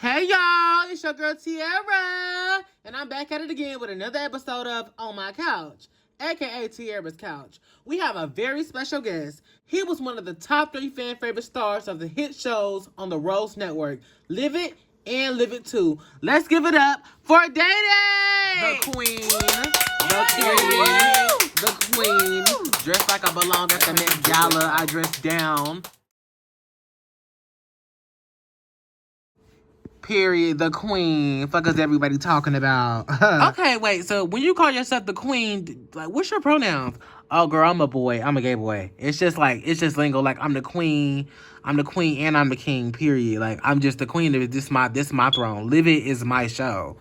Hey y'all, it's your girl Tiara, and I'm back at it again with another episode of On My Couch, aka Tiara's Couch. We have a very special guest. He was one of the top 3 fan favorite stars of the hit shows on the Rose Network, Live It and Live It Too. Let's give it up for Dae Dae! The queen. The queen. Dressed like I belong at the Met Gala. I dressed down. Period. The queen. Fuck is everybody talking about? Okay, wait. So when you call yourself the queen, like, what's your pronouns? Oh, girl, I'm a boy. I'm a gay boy. It's just lingo. Like, I'm the queen. I'm the queen and I'm the king. Period. Like, I'm just the queen. This my throne. Live It is my show.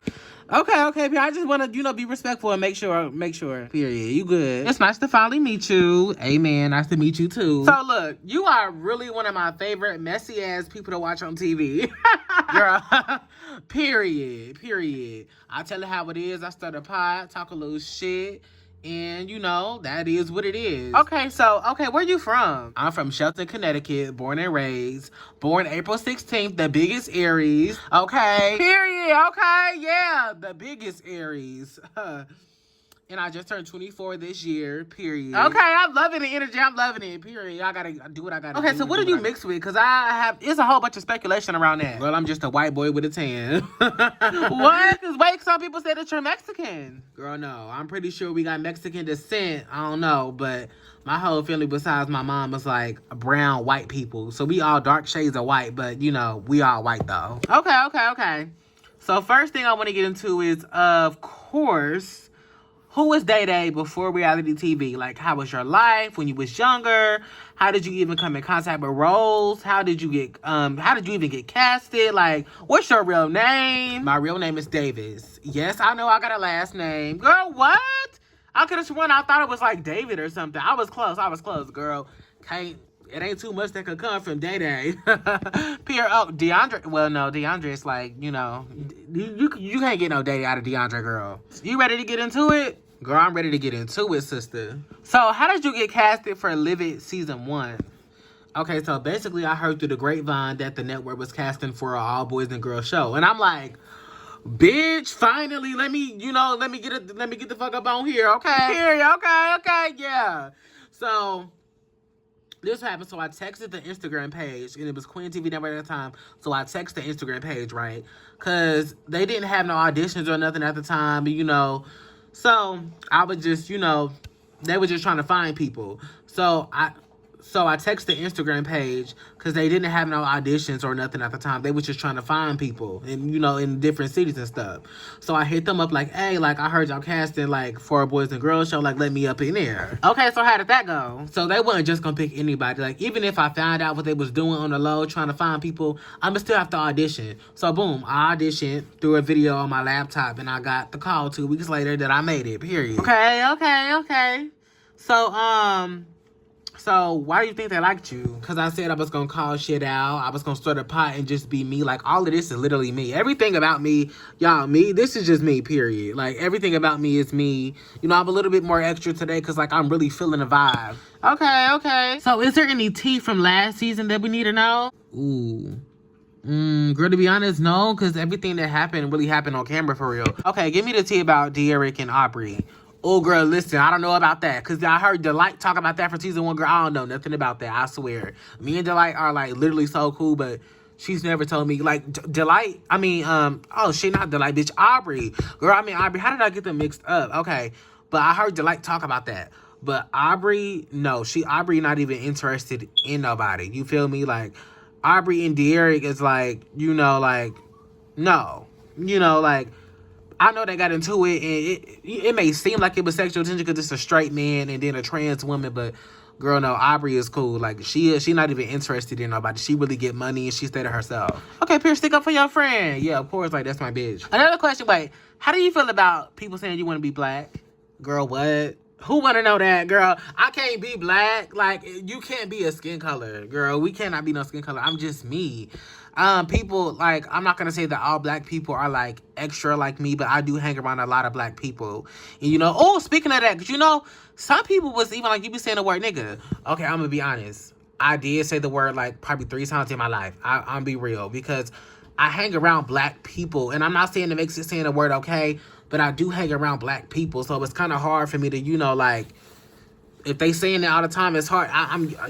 Okay. I just want to, be respectful and make sure. Period. You good. It's nice to finally meet you. Amen. Nice to meet you, too. So, look, you are really one of my favorite messy-ass people to watch on TV. Girl. Period. I tell it how it is. I start a pod, talk a little shit. And, that is what it is. Okay, where you from? I'm from Shelton, Connecticut, born and raised. Born April 16th, the biggest Aries. Okay. Period. Okay, yeah, the biggest Aries. And I just turned 24 this year, period. Okay, I'm loving the energy. I'm loving it, period. I gotta do what I gotta do. Okay, so what do you mix with? Because it's a whole bunch of speculation around that. Well, I'm just a white boy with a tan. What? Because wait, some people say that you're Mexican. Girl, no. I'm pretty sure we got Mexican descent. I don't know, but my whole family besides my mom is like brown white people. So we all dark shades of white, but, we all white, though. Okay. So first thing I want to get into is, of course, who was Dae Dae before reality TV? Like, how was your life when you was younger? How did you even come in contact with roles? How did you even get casted? Like, what's your real name? My real name is Davis. Yes, I know I got a last name. Girl, what? I could have sworn I thought it was like David or something. I was close, girl. It ain't too much that could come from Dae Dae. DeAndre. Well, no, DeAndre is like, you can't get no Dae Dae out of DeAndre, girl. You ready to get into it? Girl, I'm ready to get into it, sister. So, how did you get casted for Live It Season 1? Okay, so basically, I heard through the grapevine that the network was casting for an all boys and girls show. And I'm like, bitch, finally, let me get the fuck up on here, okay? Period, okay, yeah. So this happened, so I texted the Instagram page, and it was Queen TV Network at the time, so I texted the Instagram page, right? Because they didn't have no auditions or nothing at the time, so I was just, they were just trying to find people. So I texted the Instagram page because they didn't have no auditions or nothing at the time. They was just trying to find people and, in different cities and stuff. So I hit them up like, hey, like, I heard y'all casting, like, for a boys and girls show. Like, let me up in there. Okay, so how did that go? So they wasn't just going to pick anybody. Like, even if I found out what they was doing on the low, trying to find people, I'm going to still have to audition. So, boom, I auditioned through a video on my laptop, and I got the call 2 weeks later that I made it, period. Okay. So why do you think they liked you? Because I said I was going to call shit out. I was going to start a pot and just be me. Like, all of this is literally me. Everything about me, this is just me, period. Like, everything about me is me. I'm a little bit more extra today because, like, I'm really feeling the vibe. Okay. So is there any tea from last season that we need to know? Ooh. Girl, to be honest, no. Because everything that happened really happened on camera for real. Okay, give me the tea about Derek and Aubrey. Oh, girl, listen, I don't know about that. Because I heard Delight talk about that for season 1, girl. I don't know nothing about that, I swear. Me and Delight are, like, literally so cool, but she's never told me, like, not Delight, bitch, Aubrey. Girl, Aubrey, how did I get them mixed up? Okay, but I heard Delight talk about that. But Aubrey, no, Aubrey not even interested in nobody. You feel me? Like, Aubrey and Derek is, like, no. Like, I know they got into it, and it may seem like it was sexual tension because it's a straight man and then a trans woman, but girl, no, Aubrey is cool. Like, she not even interested in nobody. She really get money, and she stay to herself. Okay, Pierce, stick up for your friend. Yeah, of course, like, that's my bitch. Another question, wait, how do you feel about people saying you want to be black? Girl, what? Who want to know that, girl? I can't be black. Like, you can't be a skin color, girl. We cannot be no skin color. I'm just me. People, like, I'm not gonna say that all black people are, like, extra like me, but I do hang around a lot of black people. And, speaking of that, because, some people was even, like, you be saying the word nigga. Okay, I'm gonna be honest. I did say the word, like, probably 3 times in my life. I'm be real, because I hang around black people, and I'm not saying it makes it saying the word okay, but I do hang around black people, so it's kind of hard for me to, you know, like, if they saying it all the time, it's hard.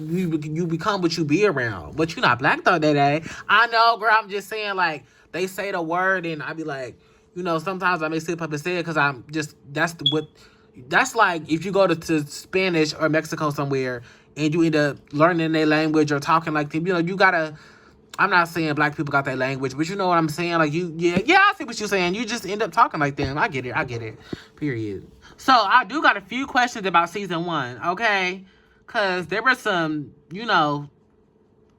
You become what you be around, but you're not black though, Dae Dae. I know, girl. I'm just saying, like, they say the word, and I be like, you know, sometimes I may slip up and say it because I'm just that's like if you go to Spanish or Mexico somewhere and you end up learning their language or talking like them, you know, you gotta. I'm not saying black people got their language, but you know what I'm saying? Like, yeah, I see what you're saying. You just end up talking like them. I get it. Period. So, I do got a few questions about season 1, okay? Because there was some, you know,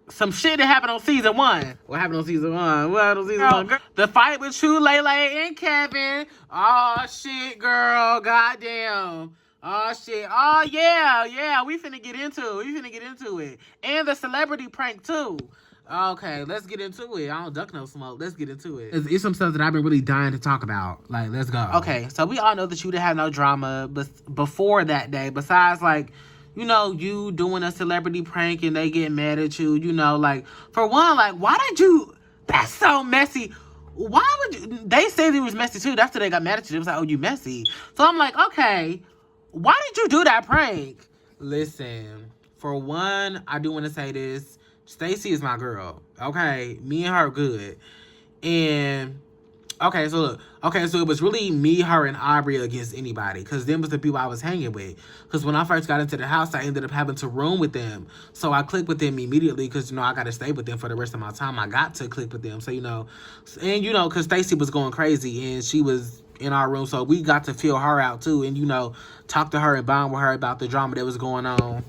some shit that happened on season 1. What happened on season 1? What happened on season 1? Girl, the fight with True, Lele, and Kevin. Oh, shit, girl. Goddamn. Oh, shit. Oh, yeah. We finna get into it. And the celebrity prank, too. Okay, let's get into it. I don't duck no smoke. Let's get into it. It's some stuff that I've been really dying to talk about. Like, let's go. Okay, so we all know that you didn't have no drama before that day. Besides, like, you know, you doing a celebrity prank and they get mad at you. You know, like, for one, like, why did you... That's so messy. Why would you... They said it was messy, too. That's why they got mad at you. It was like, oh, you messy. So I'm like, okay, why did you do that prank? Listen, for one, I do want to say this. Stacey is my girl, okay? Me and her good. And, okay, so look. Okay, so it was really me, her, and Aubrey against anybody. Because them was the people I was hanging with. Because when I first got into the house, I ended up having to room with them. So I clicked with them immediately because, you know, I got to stay with them for the rest of my time. I got to click with them. So, you know, and, you know, because Stacey was going crazy. And she was in our room. So we got to feel her out, too. And, you know, talk to her and bond with her about the drama that was going on.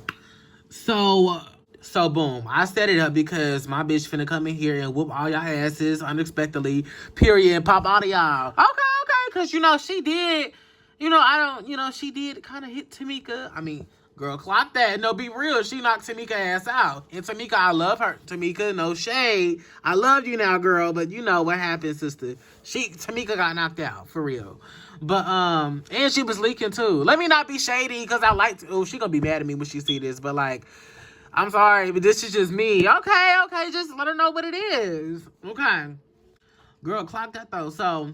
So, boom, I set it up because my bitch finna come in here and whoop all y'all asses unexpectedly, period, pop all of y'all. Okay, because, you know, she did, you know, she did kind of hit Tamika. I mean, girl, clock that. No, be real. She knocked Tamika ass out. And Tamika, I love her. Tamika, no shade. I love you now, girl, but you know what happened, sister. Tamika got knocked out, for real. But, and she was leaking, too. Let me not be shady, because I like to, oh, she gonna be mad at me when she see this, but, like, I'm sorry, but this is just me. Okay, just let her know what it is. Okay. Girl, clock that, though. So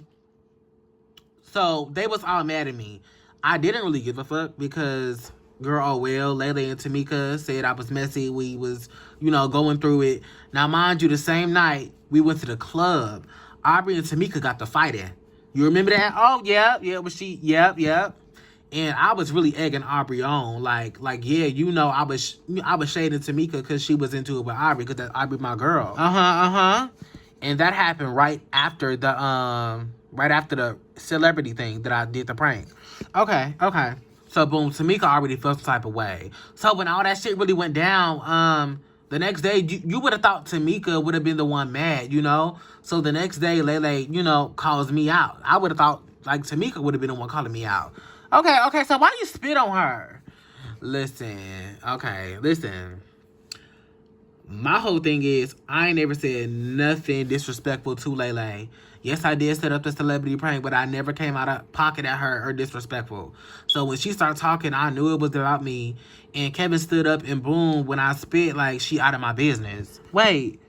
they was all mad at me. I didn't really give a fuck because, girl, oh well, Lele and Tamika said I was messy. We was, you know, going through it. Now, mind you, the same night, we went to the club. Aubrey and Tamika got to fighting. You remember that? Oh, yeah, it was she. Yep. And I was really egging Aubrey on, like yeah, you know, I was shading Tamika because she was into it with Aubrey because that Aubrey my girl. And that happened right after the celebrity thing that I did the prank. Okay. So boom, Tamika already felt some type of way. So when all that shit really went down, the next day you would have thought Tamika would have been the one mad, you know. So the next day, Lele, you know, calls me out. I would have thought like Tamika would have been the one calling me out. Okay, so why do you spit on her? Listen. My whole thing is, I ain't never said nothing disrespectful to Lele. Yes, I did set up the celebrity prank, but I never came out of pocket at her or disrespectful. So when she started talking, I knew it was about me. And Kevin stood up and boom, when I spit, like, she out of my business. Wait,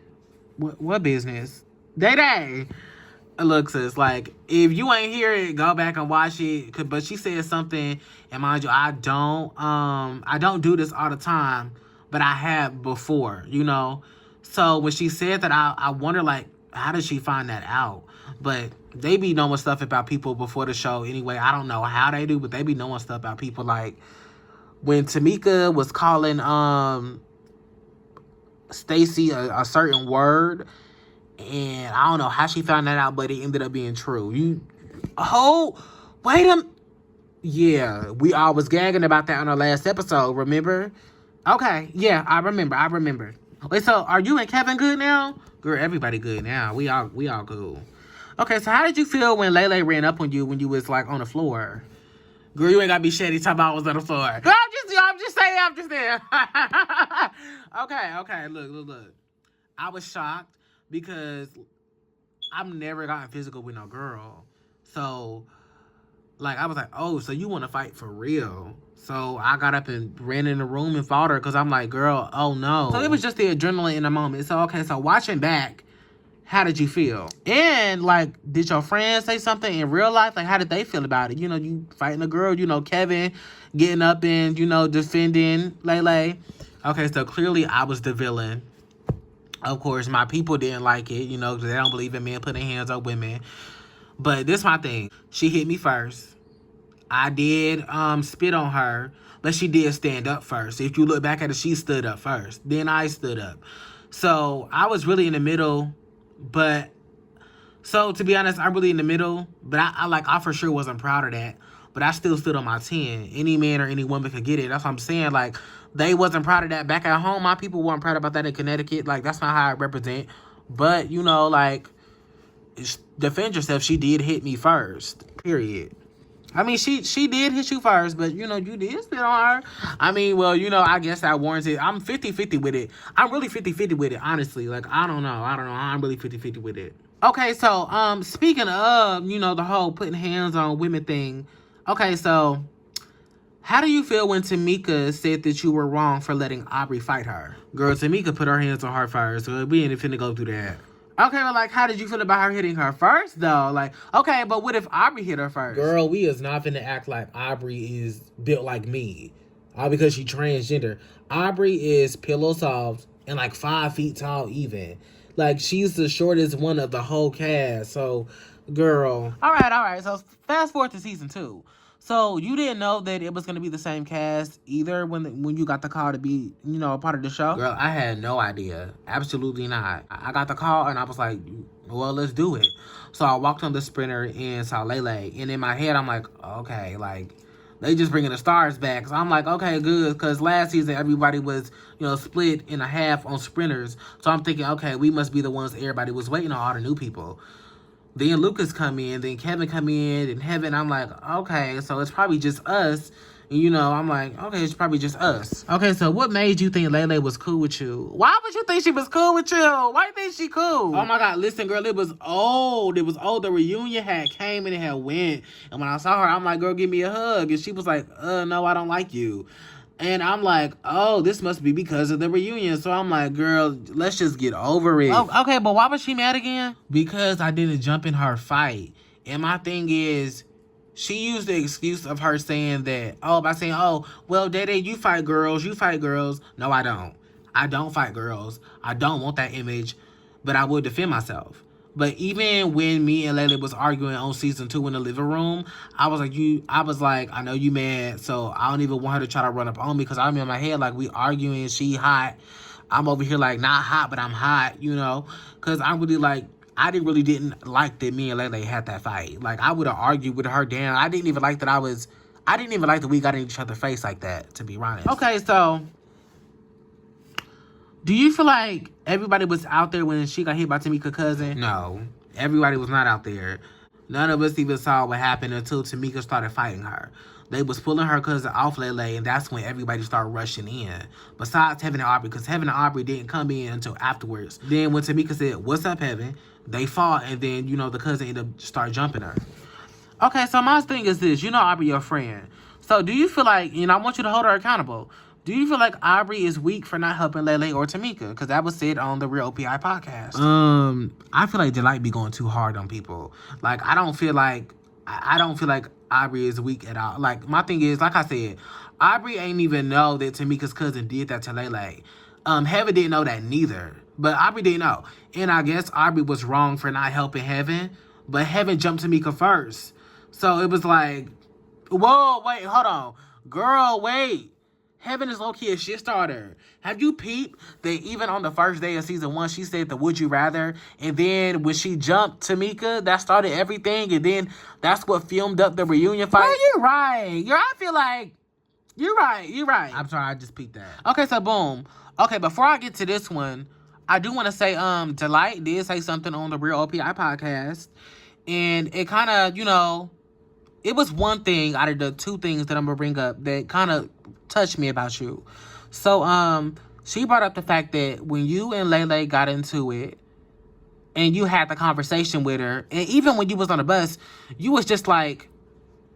what business? Dae Dae. Look, sis, like, if you ain't hear it, go back and watch it. But she said something, and mind you, I don't do this all the time, but I have before, you know. So when she said that, I wonder, like, how did she find that out? But they be knowing stuff about people before the show anyway. I don't know how they do, but they be knowing stuff about people. Like, when Tamika was calling Stacey a certain word, and I don't know how she found that out, but it ended up being true. Yeah, we all was gagging about that on our last episode, remember? Okay, yeah, I remember. Wait, so are you and Kevin good now? Girl, everybody good now. We all cool. Okay, so how did you feel when Lele ran up on you when you was, like, on the floor? Girl, you ain't gotta be shady talking about I was on the floor. Girl, I'm just saying. Okay, look. I was shocked. Because I've never gotten physical with no girl. So, like, I was like, oh, so you want to fight for real. So, I got up and ran in the room and fought her because I'm like, girl, oh, no. So, it was just the adrenaline in the moment. So, okay, so watching back, how did you feel? And, like, did your friends say something in real life? Like, how did they feel about it? You know, you fighting a girl, you know, Kevin getting up and, you know, defending Lele. Okay, so clearly I was the villain. Of course, my people didn't like it, you know, because they don't believe in men putting hands on women. But this is my thing. She hit me first. I did spit on her, but she did stand up first. If you look back at it, she stood up first. Then I stood up. So I was really in the middle, but so to be honest, I'm really in the middle, but I for sure wasn't proud of that. But I still stood on my 10. Any man or any woman could get it. That's what I'm saying. Like, they wasn't proud of that back at home. My people weren't proud about that in Connecticut. Like, that's not how I represent. But, you know, like, defend yourself. She did hit me first. Period. I mean, she did hit you first, but, you know, you did spit on her. I mean, well, you know, I guess that warrants it. I'm 50-50 with it. I'm really 50-50 with it, honestly. Like, I don't know. I'm really 50-50 with it. Okay, so, speaking of, you know, the whole putting hands on women thing. Okay, so, how do you feel when Tamika said that you were wrong for letting Aubrey fight her? Girl, Tamika put her hands on her first, so we ain't finna go through that. Okay, but, like, how did you feel about her hitting her first, though? Like, okay, but what if Aubrey hit her first? Girl, we is not finna act like Aubrey is built like me. All because she transgender. Aubrey is pillow soft and, like, 5 feet tall even. Like, she's the shortest one of the whole cast, so, girl. All right, so fast forward to season 2. So, you didn't know that it was going to be the same cast either when you got the call to be, you know, a part of the show? Girl, I had no idea. Absolutely not. I got the call and I was like, well, let's do it. So, I walked on the sprinter and saw Lele. And in my head, I'm like, okay, like, they just bringing the stars back. So, I'm like, okay, good. Because last season, everybody was, you know, split in a half on sprinters. So, I'm thinking, okay, we must be the ones everybody was waiting on, all the new people. Then Lucas come in, then Kevin come in, and Heaven. I'm like, okay, so it's probably just us. And, you know, I'm like, okay, it's probably just us. Okay, so what made you think Lele was cool with you? Why would you think she was cool with you? Why you think she cool? Oh my God, listen, girl, it was old. It was old. The reunion had came and it had went. And when I saw her, I'm like, girl, give me a hug. And she was like, no, I don't like you. And I'm like, oh, this must be because of the reunion. So I'm like, girl, let's just get over it. Oh, okay, but why was she mad again? Because I didn't jump in her fight. And my thing is, she used the excuse of her saying that, by saying, well, Dae Dae, you fight girls. No, I don't. I don't fight girls. I don't want that image, but I will defend myself. But even when me and Lele was arguing on season 2 in the living room, I was like, I know you mad, so I don't even want her to try to run up on me, because I'm in my head like, we arguing, she hot. I'm over here like, not hot, but I'm hot, you know? Because I'm really like, I didn't like that me and Lele had that fight. Like, I would have argued with her down. I didn't even like that we got in each other's face like that, to be honest. Okay, so, do you feel like everybody was out there when she got hit by Tamika's cousin? No, everybody was not out there. None of us even saw what happened until Tamika started fighting her. They was pulling her cousin off Lele, and that's when everybody started rushing in. Besides Heaven and Aubrey, because Heaven and Aubrey didn't come in until afterwards. Then when Tamika said, what's up, Heaven? They fought, and then, you know, the cousin ended up start jumping her. Okay, so my thing is this. You know Aubrey your friend. So do you feel like, you know, I want you to hold her accountable. Do you feel like Aubrey is weak for not helping Lele or Tamika? Because that was said on the Real OPI podcast. I feel like Delight be going too hard on people. Like, I don't feel like Aubrey is weak at all. Like, my thing is, like I said, Aubrey ain't even know that Tamika's cousin did that to Lele. Heaven didn't know that neither. But Aubrey didn't know. And I guess Aubrey was wrong for not helping Heaven. But Heaven jumped Tamika first. So it was like, whoa, wait, hold on. Girl, wait. Heaven is low-key a shit starter. Have you peeped that even on the first day of season 1, she said the would you rather? And then when she jumped Tamika, that started everything. And then that's what filmed up the reunion fight. Well, you're right. I feel like, you're right. I'm sorry, I just peeped that. Okay, so boom. Okay, before I get to this one, I do want to say, Delight did say something on the Real OPI podcast. And it kind of, you know, it was one thing out of the 2 things that I'm going to bring up that kind of touched me about you. So, she brought up the fact that when you and Lele got into it, and you had the conversation with her, and even when you was on the bus, you was just like,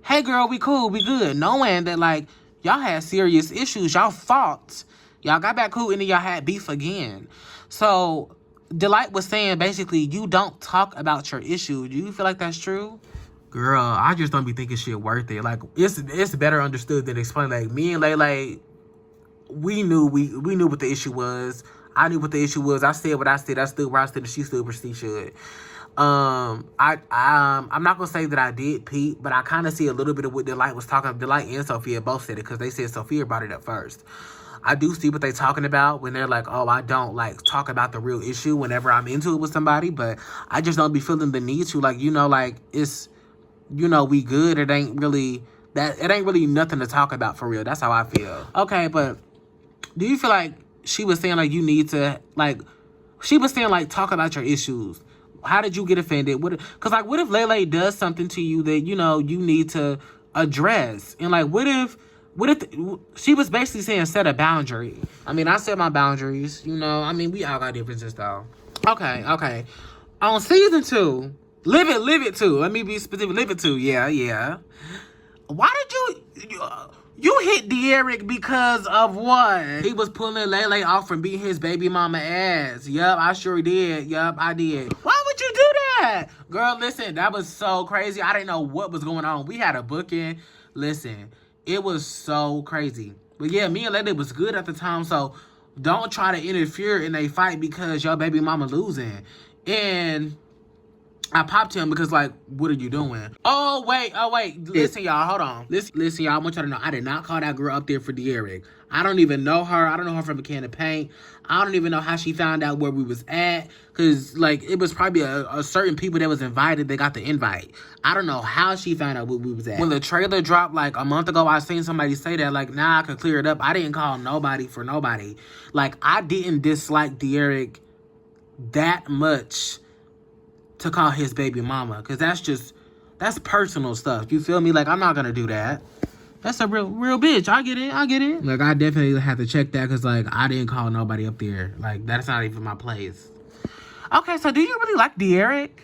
hey girl, we cool, we good. Knowing that, like, y'all had serious issues, y'all fought. Y'all got back cool, and then y'all had beef again. So, Delight was saying basically you don't talk about your issue. Do you feel like that's true? Girl, I just don't be thinking shit worth it. Like it's better understood than explained. Like me and Lele, we knew what the issue was. I knew what the issue was. I said what I said. I stood where I stood, and she stood where she should. I'm not gonna say that I did peep, but I kind of see a little bit of what Delight was talking. Delight and Sophia both said it because they said Sophia brought it up first. I do see what they're talking about when they're like, oh, I don't like talk about the real issue whenever I'm into it with somebody, but I just don't be feeling the need to, like, you know, like it's, you know, we good. It ain't really nothing to talk about for real. That's how I feel. Okay, but do you feel like she was saying like you need to like, she was saying like talk about your issues? How did you get offended? Because like, what if Lele does something to you that, you know, you need to address? And like, what if she was basically saying set a boundary? I mean, I set my boundaries, you know. I mean, we all got differences though. Okay. On season 2, live it 2. Let me be specific. Live it 2. Yeah. Why did you hit Derek because of what? He was pulling Lele off from beating his baby mama ass. Yup, I sure did. Yup, I did. Why would you do that? Girl, listen, that was so crazy. I didn't know what was going on. We had a booking. Listen, it was so crazy. But yeah, me and Lele was good at the time, so don't try to interfere in a fight because your baby mama losing. And I popped him because, like, what are you doing? Oh, wait. Listen, y'all, hold on. Listen, y'all, I want y'all to know, I did not call that girl up there for Derek. I don't even know her. I don't know her from a can of paint. I don't even know how she found out where we was at. Because, like, it was probably a certain people that was invited. They got the invite. I don't know how she found out where we was at. When the trailer dropped, like, a month ago, I seen somebody say that, like, nah, I could clear it up. I didn't call nobody for nobody. Like, I didn't dislike Derek that much to call his baby mama, because that's personal stuff. You feel me? Like, I'm not gonna do that. That's a real bitch. I get it. Like, I definitely have to check that because, like, I didn't call nobody up there. Like, that's not even my place. Okay, so do you really like Derek?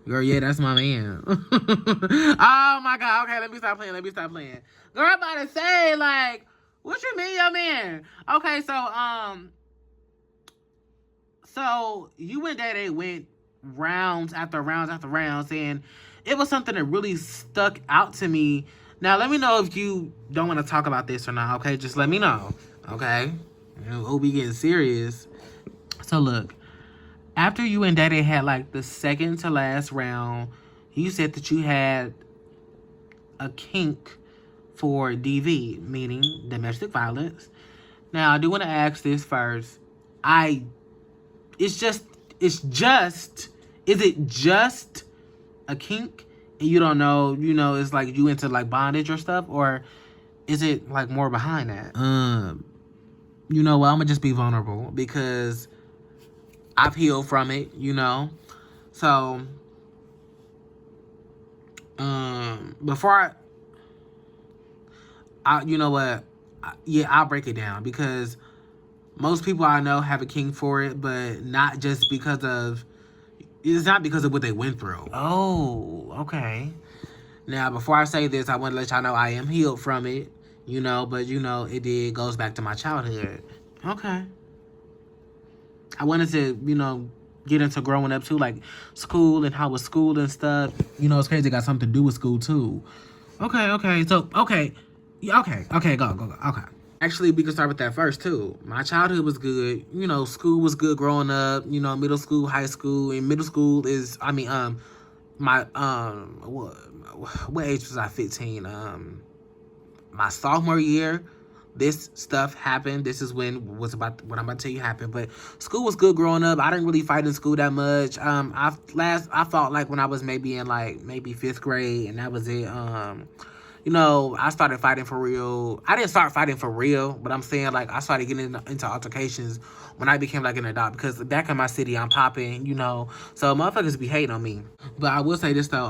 Girl, yeah, that's my man. Oh my God. Okay, let me stop playing. Girl, I'm about to say, like, what you mean, your man? Okay, so you and Dae Dae went rounds after rounds, and it was something that really stuck out to me. Now, let me know if you don't want to talk about this or not, okay? Just let me know, okay? We'll be getting serious. So, look, after you and Dae Dae had, like, the second to last round, you said that you had a kink for DV, meaning domestic violence. Now, I do want to ask this first. Is it just a kink and you don't know, you know, it's like you into like bondage or stuff, or is it like more behind that? You know what, I'm gonna just be vulnerable because I've healed from it, you know. So before I you know what, I'll break it down because most people I know have a kink for it, but not just because of, it's not because of what they went through. Oh, okay. Now, before I say this, I want to let y'all know I am healed from it, you know, but, you know, goes back to my childhood. Okay. I wanted to, you know, get into growing up, too, like school and how was school and stuff. You know, it's crazy. It got something to do with school, too. Okay. So, okay, go. Okay. Actually, we can start with that first, too. My childhood was good. You know, school was good growing up. You know, middle school, high school. And middle school is, I mean, what age was I? 15. My sophomore year, this stuff happened. This is what I'm about to tell you happened. But school was good growing up. I didn't really fight in school that much. I fought like when I was maybe in like maybe 5th grade, and that was it. You know, I started fighting for real. I didn't start fighting for real, but I'm saying, like, I started getting into altercations when I became, like, an adult. Because back in my city, I'm popping, you know. So, motherfuckers be hating on me. But I will say this, though.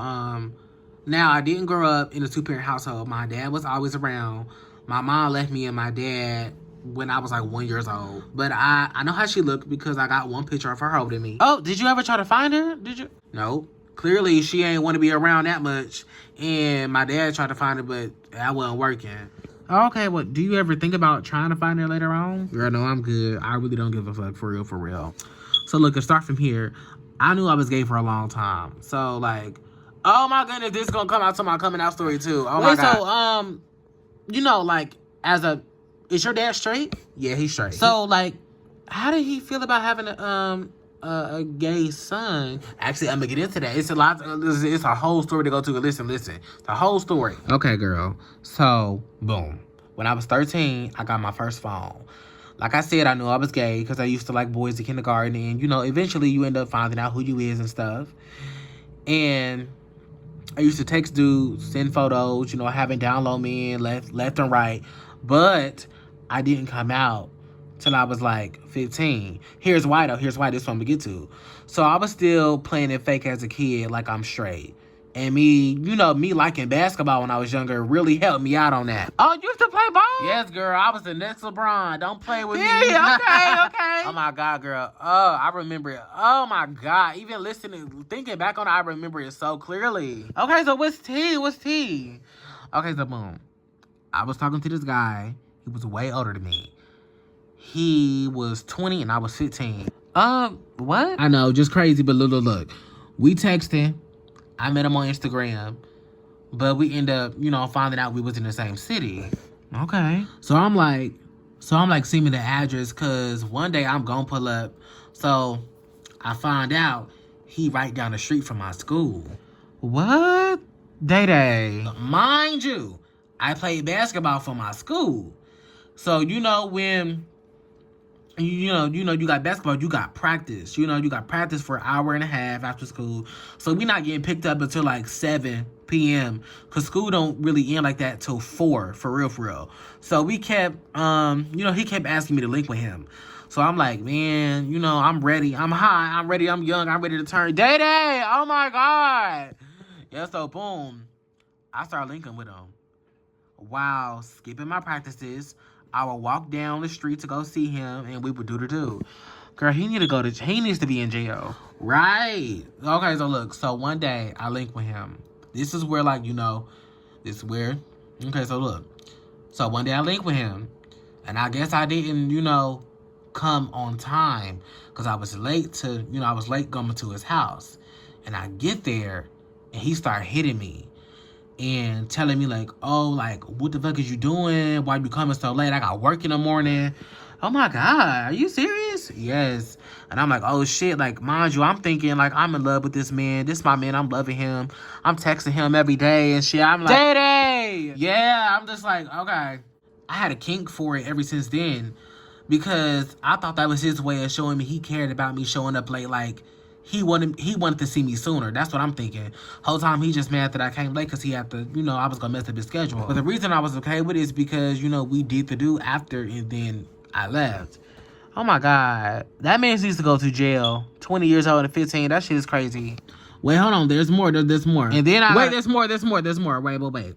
Now, I didn't grow up in a 2-parent household. My dad was always around. My mom left me and my dad when I was, like, 1 year old. But I know how she looked because I got one picture of her holding me. Oh, did you ever try to find her? Did you? No. Clearly, she ain't want to be around that much. And my dad tried to find her, but that wasn't working. Okay, well, do you ever think about trying to find her later on? Girl, no, I'm good. I really don't give a fuck, for real. So look, let's start from here. I knew I was gay for a long time. So like, oh my goodness, this is gonna come out to my coming out story too. Oh my God. So you know, like is your dad straight? Yeah, he's straight. So like, how did he feel about having a gay son? Actually, I'm gonna get into that. It's a lot. It's a whole story to go to. Listen. It's a whole story. Okay, girl. So boom. When I was 13, I got my first phone. Like I said, I knew I was gay because I used to like boys in kindergarten, and you know, eventually you end up finding out who you is and stuff. And I used to text dudes, send photos, you know, having download me and left and right, but I didn't come out till I was like 15. Here's why though. Here's why. This one to get to. So I was still playing it fake as a kid, like I'm straight. And me, you know, me liking basketball when I was younger really helped me out on that. Oh, you used to play ball? Yes, girl. I was the next LeBron. Don't play with me. Okay. Oh, my God, girl. Oh, I remember it. Oh, my God. Even thinking back on it, I remember it so clearly. Okay, so what's tea? Okay, so boom. I was talking to this guy. He was way older than me. He was 20 and I was 15. What? I know, just crazy, but look. We texting. I met him on Instagram, but we end up, you know, finding out we was in the same city. Okay. So I'm like, send me the address, cause one day I'm gonna pull up. So I find out he right down the street from my school. What? Dae Dae. Mind you, I played basketball for my school. So you know when you got basketball, you got practice. You know, you got practice for an hour and a half after school. So we not getting picked up until like 7 p.m. Because school don't really end like that till 4, for real. So we kept, he kept asking me to link with him. So I'm like, man, you know, I'm ready. I'm high. I'm ready. I'm young. I'm ready to turn. Dae Dae! Oh, my God. Yeah, so boom. I started linking with him. While skipping my practices, I would walk down the street to go see him, and we would do the do. Girl, he needs to be in jail. Right. Okay, so look. So one day, I linked with him. This is where, like, you know, this is where. Okay, so look. So one day, I linked with him. And I guess I didn't, you know, come on time. Because I was late going to his house. And I get there, and he started hitting me. And telling me like, oh, like, what the fuck is you doing? Why you coming so late? I got work in the morning. Oh my God, are you serious? Yes. And I'm like, oh shit, like, mind you, I'm thinking like I'm in love with this man. This my man, I'm loving him. I'm texting him every day and shit. I'm like, Dae Dae! Yeah, I'm just like, okay. I had a kink for it ever since then. Because I thought that was his way of showing me he cared about me showing up late, like, he wanted to see me sooner. That's what I'm thinking. Whole time he just mad that I came late because he had to, you know, I was going to mess up his schedule. But the reason I was okay with it is because, you know, we did the do after and then I left. Oh my God. That man needs to go to jail. 20 years old and 15. That shit is crazy. Wait, hold on. There's more. There's more. And then there's more. Wait.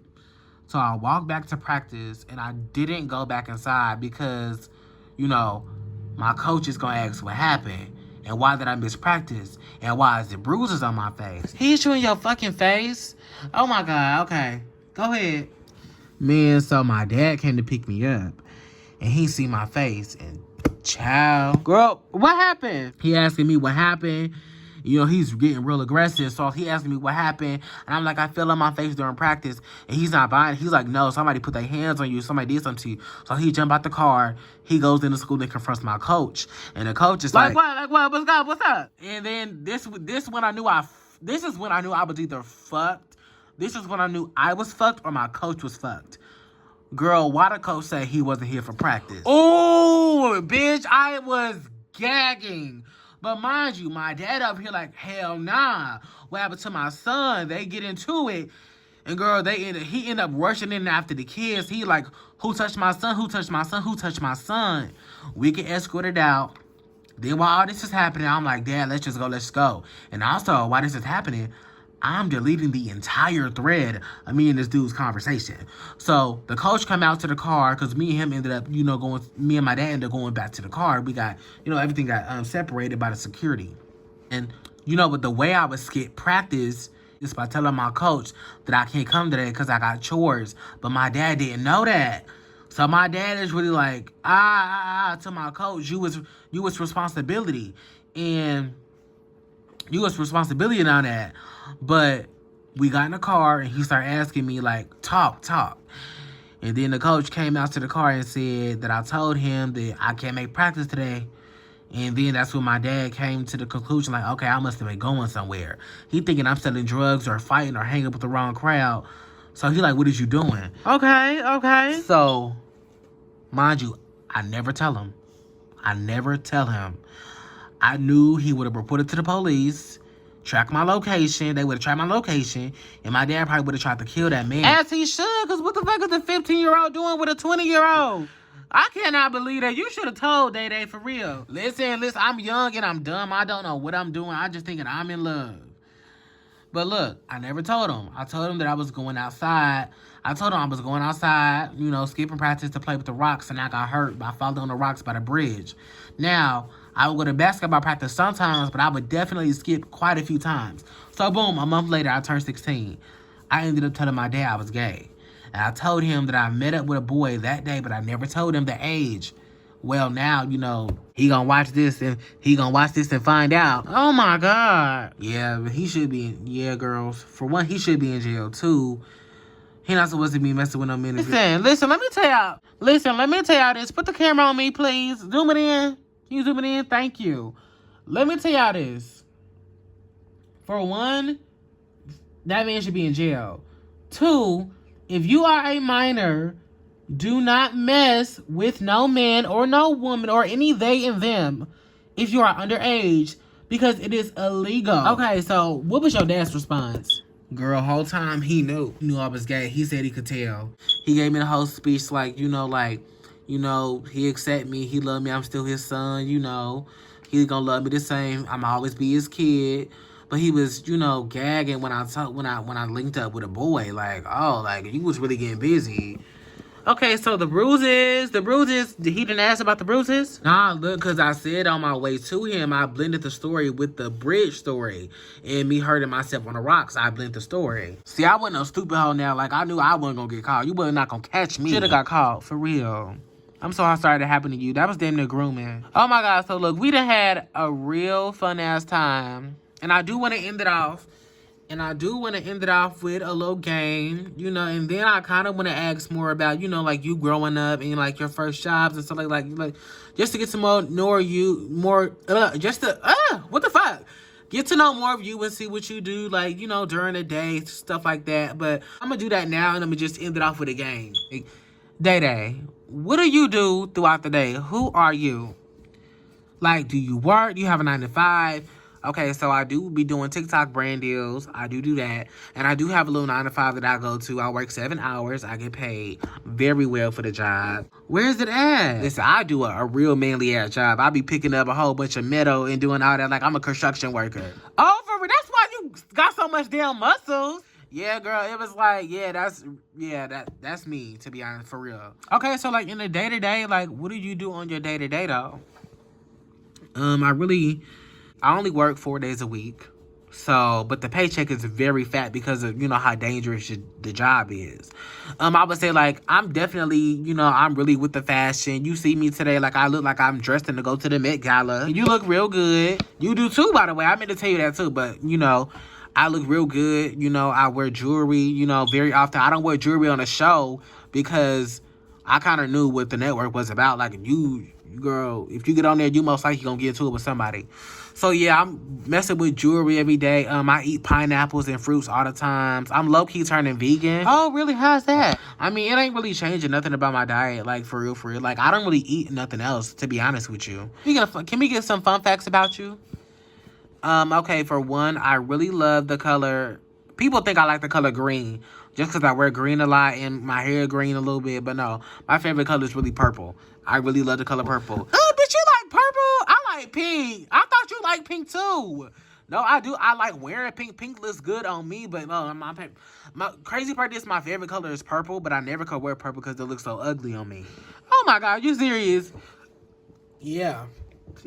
So I walked back to practice and I didn't go back inside because, you know, my coach is going to ask what happened. And why did I miss practice? And why is there bruises on my face? He hit you in your fucking face? Oh my God, okay. Go ahead. Man, so my dad came to pick me up. And he see my face and child. Girl, what happened? He asking me what happened. You know, he's getting real aggressive. So he asking me what happened. And I'm like, I fell on my face during practice. And he's not buying it. He's like, no, somebody put their hands on you. Somebody did something to you. So he jumped out the car. He goes into school and confronts my coach. And the coach is like what? What's up? And then this is when I knew I was either fucked. This is when I knew I was fucked or my coach was fucked. Girl, why the coach said he wasn't here for practice? Oh, bitch, I was gagging. But mind you, my dad up here like, hell nah. What happened to my son? They get into it. And girl, he ended up rushing in after the kids. He like, who touched my son? Who touched my son? Who touched my son? We get escorted out. Then while all this is happening, I'm like, Dad, let's just go. And also, while this is happening, I'm deleting the entire thread of me and this dude's conversation. So the coach come out to the car because me and him ended up, you know, me and my dad ended up going back to the car. We got, you know, everything got separated by the security. And, you know, but the way I would skip practice is by telling my coach that I can't come today because I got chores. But my dad didn't know that. So my dad is really like, to my coach, you was responsibility. and you was responsibility on that. But we got in the car, and he started asking me, like, talk. And then the coach came out to the car and said that I told him that I can't make practice today. And then that's when my dad came to the conclusion, like, okay, I must have been going somewhere. He thinking I'm selling drugs or fighting or hanging with the wrong crowd. So he like, what is you doing? Okay. So, mind you, I never tell him. I knew he would have reported to the police, tracked my location. They would have tracked my location. And my dad probably would have tried to kill that man. As he should, because what the fuck is the 15-year-old doing with a 20-year-old? I cannot believe that. You should have told Dae Dae for real. Listen, I'm young and I'm dumb. I don't know what I'm doing. I just thinking I'm in love. But look, I never told him. I told him that I was going outside. Skipping practice to play with the rocks, and I got hurt by falling on the rocks by the bridge. Now, I would go to basketball practice sometimes, but I would definitely skip quite a few times. So boom, a month later, I turned 16. I ended up telling my dad I was gay. And I told him that I met up with a boy that day, but I never told him the age. Well, now, he gonna watch this and find out. Oh my God. Yeah, but he should be girls. For one, he should be in jail. Two, he not supposed to be messing with no men. Listen, let me tell y'all this. Put the camera on me, please. Zoom it in. Can you zoom it in? Thank you. Let me tell y'all this. For one, that man should be in jail. Two, if you are a minor, do not mess with no man or no woman or any they and them if you are underage, because it is illegal. Okay, so what was your dad's response? Girl, whole time he knew I was gay. He said he could tell. He gave me the whole speech like, he accept me, he love me, I'm still his son, He gonna love me the same. I'ma always be his kid. But he was, gagging when I linked up with a boy. Like, oh, like, you was really getting busy. Okay, so the bruises, he didn't ask about the bruises? Nah, look, because I said on my way to him, I blended the story with the bridge story. And me hurting myself on the rocks, I blended the story. See, I wasn't no stupid hoe now. Like, I knew I wasn't going to get caught. You wasn't not going to catch me. Should've got caught, for real. I'm so sorry that happened to you. That was damn near grooming. Oh, my God. So, look, we done had a real fun-ass time. And I do want to end it off. With a little game, and then I kind of want to ask more about, like you growing up and like your first jobs and stuff like just to get to what the fuck? Get to know more of you and see what you do, like, during the day, stuff like that. But I'm going to do that now, and I'm going to just end it off with a game. Dae Dae, what do you do throughout the day? Who are you? Like, do you work? Do you have a 9-to-5? Okay, so I do be doing TikTok brand deals. I do that. And I do have a little 9-to-5 that I go to. I work 7 hours. I get paid very well for the job. Where's it at? Listen, I do a real manly-ass job. I be picking up a whole bunch of metal and doing all that like I'm a construction worker. Oh, for real? That's why you got so much damn muscles. Yeah, girl, it was like, that's me, to be honest, for real. Okay, so, like, in the day-to-day, like, what do you do on your day-to-day, though? I only work 4 days a week. So, but the paycheck is very fat because of, how dangerous the job is. I would say, like, I'm definitely, I'm really with the fashion. You see me today, like, I look like I'm dressed to go to the Met Gala. You look real good. You do too, by the way. I meant to tell you that too, but, I look real good. I wear jewelry, very often. I don't wear jewelry on a show because I kind of knew what the network was about. Like, girl, if you get on there, you most likely gonna get into it with somebody. So yeah, I'm messing with jewelry every day. I eat pineapples and fruits all the time. I'm low-key turning vegan. Oh, really? How's that? I mean, it ain't really changing nothing about my diet, like, for real. Like, I don't really eat nothing else, to be honest with you. Can we get some fun facts about you? Okay, for one, I really love the color. People think I like the color green just because I wear green a lot and my hair green a little bit. But no, my favorite color is really purple. I really love the color purple. Oh, bitch, you like purple? I like pink. I thought you like pink too. No, I do. I like wearing pink. Pink looks good on me, but no, my crazy part is my favorite color is purple, but I never could wear purple because it looks so ugly on me. Oh my God, you serious? Yeah.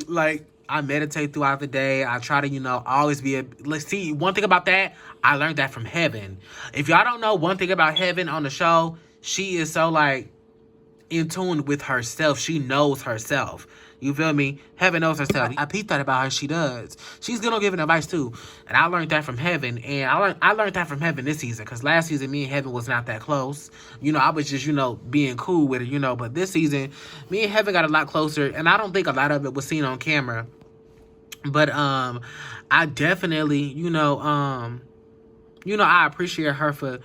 Like, I meditate throughout the day. I try to, always be let's see, one thing about that, I learned that from Heaven. If y'all don't know one thing about Heaven on the show, she is so, like, in tune with herself. She knows herself. You feel me? Heaven knows herself. I peeped that about her. She does. She's good on giving advice too. And I learned that from Heaven. And I learned that from Heaven this season. Because last season, me and Heaven was not that close. You know, I was just, you know, being cool with her, you know. But this season, me and Heaven got a lot closer. And I don't think a lot of it was seen on camera. But I definitely, I appreciate her for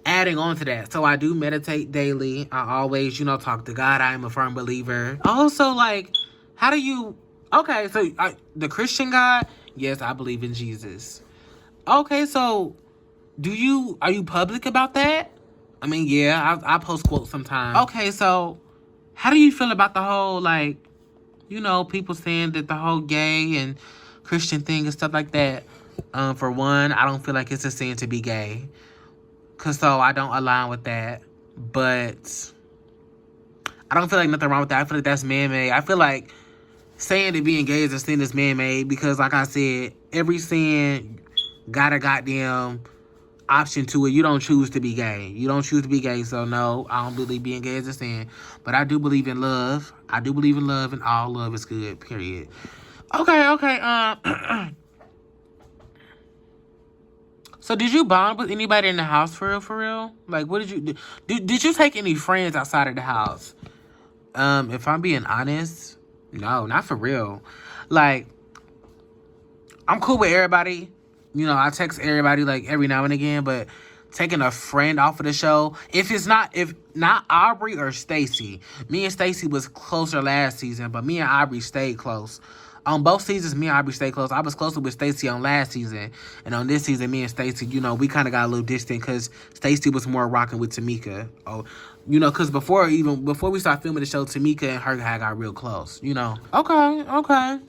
adding on to that. So I do meditate daily. I always, talk to God. I am a firm believer. Also, like, how do you... Okay, so the Christian God, yes, I believe in Jesus. Okay, so are you public about that? I mean, yeah, I post quotes sometimes. Okay, so how do you feel about the whole, like, people saying that the whole gay and Christian thing and stuff like that? For one, I don't feel like it's a sin to be gay. So I don't align with that. But I don't feel like nothing wrong with that. I feel like that's man-made. I feel like saying that being gay is a sin is man-made because, like I said, every sin got a goddamn option to it. You don't choose to be gay. You don't choose to be gay. So, no, I don't believe being gay is a sin. But I do believe in love. I do believe in love, and all love is good, period. Okay. So did you bond with anybody in the house for real? Like, what did you do? Did you take any friends outside of the house? If I'm being honest, no, not for real. Like, I'm cool with everybody. I text everybody like every now and again, but taking a friend off of the show, if not Aubrey or Stacy. Me and Stacy was closer last season, but me and Aubrey stayed close. On both seasons, me and Aubrey stayed close. I was closer with Stacy on last season. And on this season, me and Stacy, we kind of got a little distant because Stacy was more rocking with Tamika. Oh, because before we started filming the show, Tamika and her had got real close, Okay.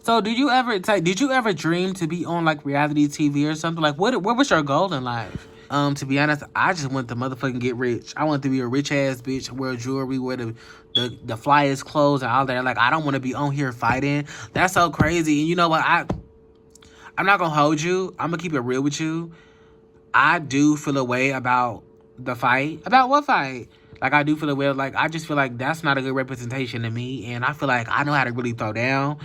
So did you ever dream to be on like reality TV or something? Like what was your goal in life? To be honest, I just want to motherfucking get rich. I want to be a rich ass bitch, wear jewelry, wear the flyest clothes and all that. Like, I don't want to be on here fighting. That's so crazy. And you know what? I'm not gonna hold you. I'm gonna keep it real with you. I do feel a way about the fight. About what fight? Like, I do feel a way. Like, I just feel like that's not a good representation to me. And I feel like I know how to really throw down.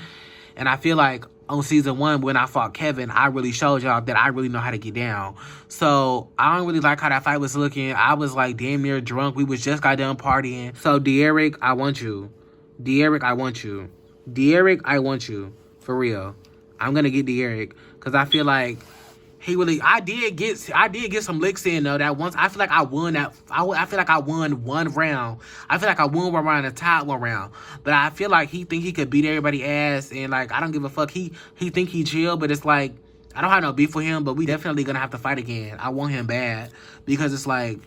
And I feel like on season 1, when I fought Kevin, I really showed y'all that I really know how to get down. So I don't really like how that fight was looking. I was like damn near drunk. We was just got done partying. So Derek, I want you. Derek, I want you. Derek, I want you. For real. I'm gonna get Derek. Cause I feel like I did get some licks in though. That once I feel like I won that. I feel like I won one round. I feel like I won one round and tied one round. But I feel like he think he could beat everybody ass, and like I don't give a fuck. He think he chill, but it's like I don't have no beef with him. But we definitely gonna have to fight again. I want him bad because it's like.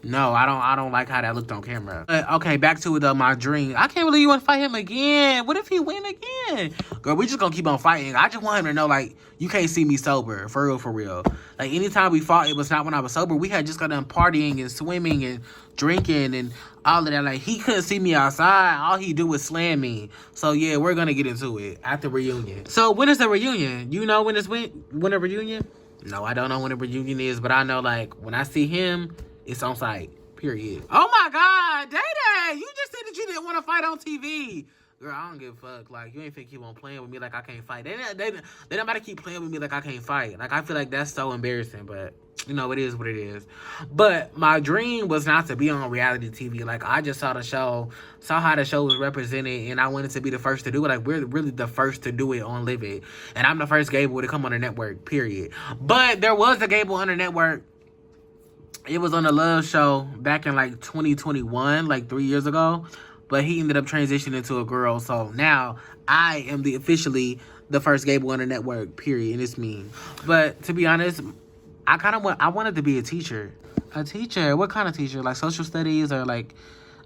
No, I don't like how that looked on camera. But, okay, back to it though, my dream. I can't believe you want to fight him again. What if he win again? Girl, we just gonna keep on fighting. I just want him to know, like, you can't see me sober. For real, for real. Like, anytime we fought, it was not when I was sober. We had just got done partying and swimming and drinking and all of that. Like, he couldn't see me outside. All he do was slam me. So, yeah, we're gonna get into it at the reunion. So, when is the reunion? You know when a reunion? No, I don't know when a reunion is, but I know, like, when I see him... It's on site, period. Oh my God, Dae Dae, you just said that you didn't want to fight on TV. Girl, I don't give a fuck. Like, you ain't finna keep on playing with me like I can't fight. They don't about to keep playing with me like I can't fight. Like, I feel like that's so embarrassing, but, it is what it is. But my dream was not to be on reality TV. Like, I just saw how the show was represented, and I wanted to be the first to do it. Like, we're really the first to do it on Live It. And I'm the first gay boy to come on the network, period. But there was a gay boy on the network. It was on a Love show back in, like, 2021, like, 3 years ago. But he ended up transitioning to a girl. So now I am officially the first gay boy on the network, period. And it's me. But to be honest, I wanted to be a teacher. A teacher? What kind of teacher? Like, social studies or, like,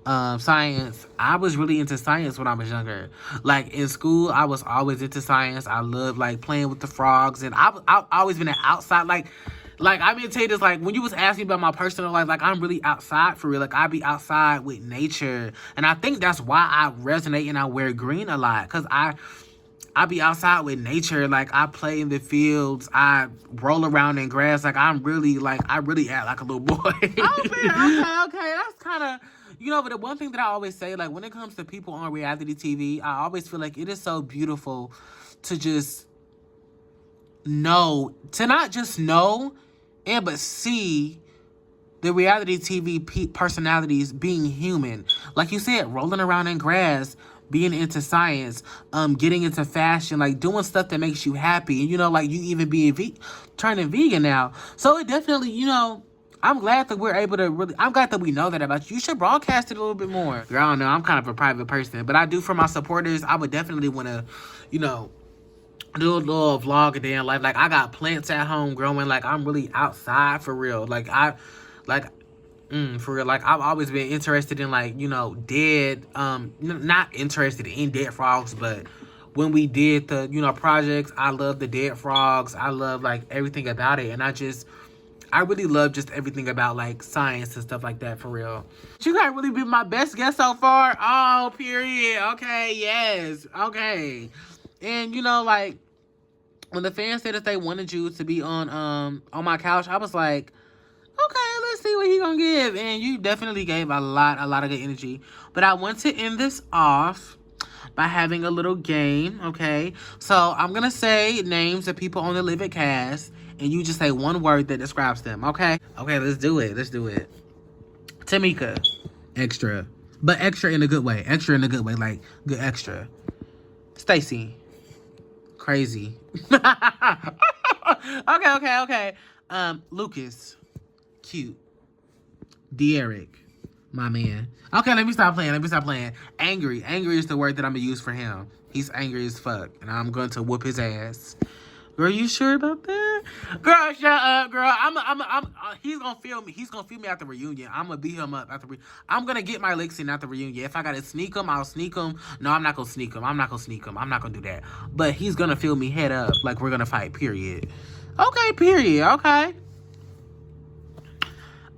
science. I was really into science when I was younger. Like, in school, I was always into science. I loved, like, playing with the frogs. And I've always been an outside, like, I mean, tell you this, like, when you was asking about my personal life, like, I'm really outside for real. Like, I be outside with nature. And I think that's why I resonate and I wear green a lot. Because I I be outside with nature. Like, I play in the fields. I roll around in grass. Like, I really act like a little boy. Okay. That's kind of, but the one thing that I always say, like, when it comes to people on reality TV, I always feel like it is so beautiful to just know, to not just know, but see the reality TV personalities being human. Like you said, rolling around in grass, being into science, getting into fashion, like doing stuff that makes you happy. And, like you even being turning vegan now. So it definitely, I'm glad that we're able to I'm glad that we know that about you. You should broadcast it a little bit more. Girl, I don't know. I'm kind of a private person. But I do, for my supporters, I would definitely want to, do a little vlog a day in life. Like, I got plants at home growing. Like, I'm really outside for real. For real, like, I've always been interested in, like, dead, not interested in dead frogs, but when we did the, projects, I love the dead frogs. I love, like, everything about it. And I really love just everything about, like, science and stuff like that, for real. You guys really been my best guest so far. Oh, period. Okay, yes. Okay. And, like, when the fans said that they wanted you to be on my couch, I was like, okay, let's see what he gonna give. And you definitely gave a lot of good energy. But I want to end this off by having a little game, okay? So I'm gonna say names of people on the Live It cast, and you just say one word that describes them, okay? Okay, let's do it. Tamika. Extra. But extra in a good way. Extra in a good way, like good extra. Stacy. Crazy. Okay. Lucas. Cute. Derek. My man. Okay, let me stop playing. Angry. Angry is the word that I'm gonna use for him. He's angry as fuck, and I'm going to whoop his ass. Girl, you sure about that? Girl, shut up, girl. He's gonna feel me. He's gonna feel me at the reunion. I'm gonna beat him up at the I'm gonna get my licks in at the reunion. If I gotta sneak him, I'll sneak him. No, I'm not gonna sneak him. I'm not gonna do that. But he's gonna feel me head up. Like, we're gonna fight, period. Okay, period. Okay.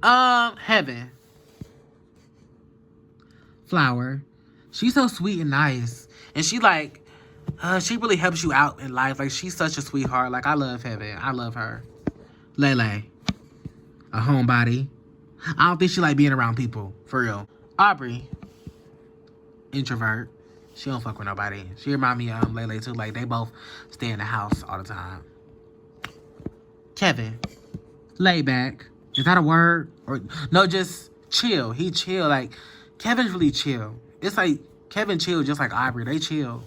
Heaven. Flower. She's so sweet and nice. And she really helps you out in life. Like, she's such a sweetheart. Like, I love Heaven. I love her. Lele. A homebody. I don't think she like being around people. For real. Aubrey. Introvert. She don't fuck with nobody. She remind me of Lele too. Like, they both stay in the house all the time. Kevin. Lay back. Is that a word? Or no, just chill. He chill. Like, Kevin's really chill. It's like Kevin chill just like Aubrey. They chill.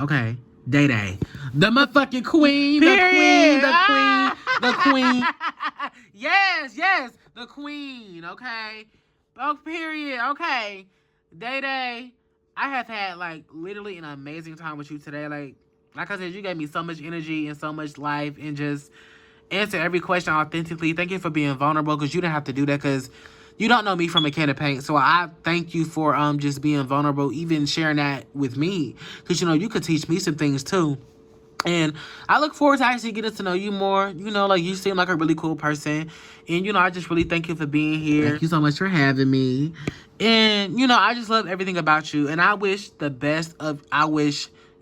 Okay. Dae Dae. The motherfucking queen. Period. The queen. Yes. The queen. Okay. Oh, period. Okay. Dae Dae. I have had, like, literally an amazing time with you today. Like I said, you gave me so much energy and so much life, and just answer every question authentically. Thank you for being vulnerable, because you didn't have to do that, because you don't know me from a can of paint. So I thank you for just being vulnerable, even sharing that with me, because you could teach me some things too. And I look forward to actually getting to know you more. Like, you seem like a really cool person. And, I just really thank you for being here. Thank you so much for having me. And, I just love everything about you. And I wish you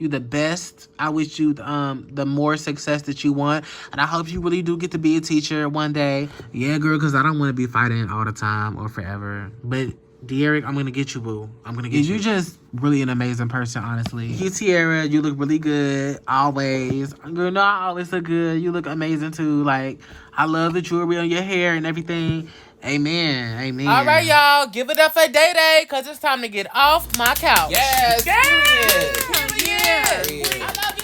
the best. I wish you the more success that you want. And I hope you really do get to be a teacher one day. Yeah, girl, because I don't want to be fighting all the time or forever. But Derek, I'm going to get you, boo. I'm going to get you. You're just really an amazing person, honestly. You, Tiara, you look really good. Always. Girl, no, I always look good. You look amazing, too. Like, I love the jewelry on your hair and everything. Amen. All right, y'all. Give it up for Dae Dae, because it's time to get off my couch. Yes. Period. I love you.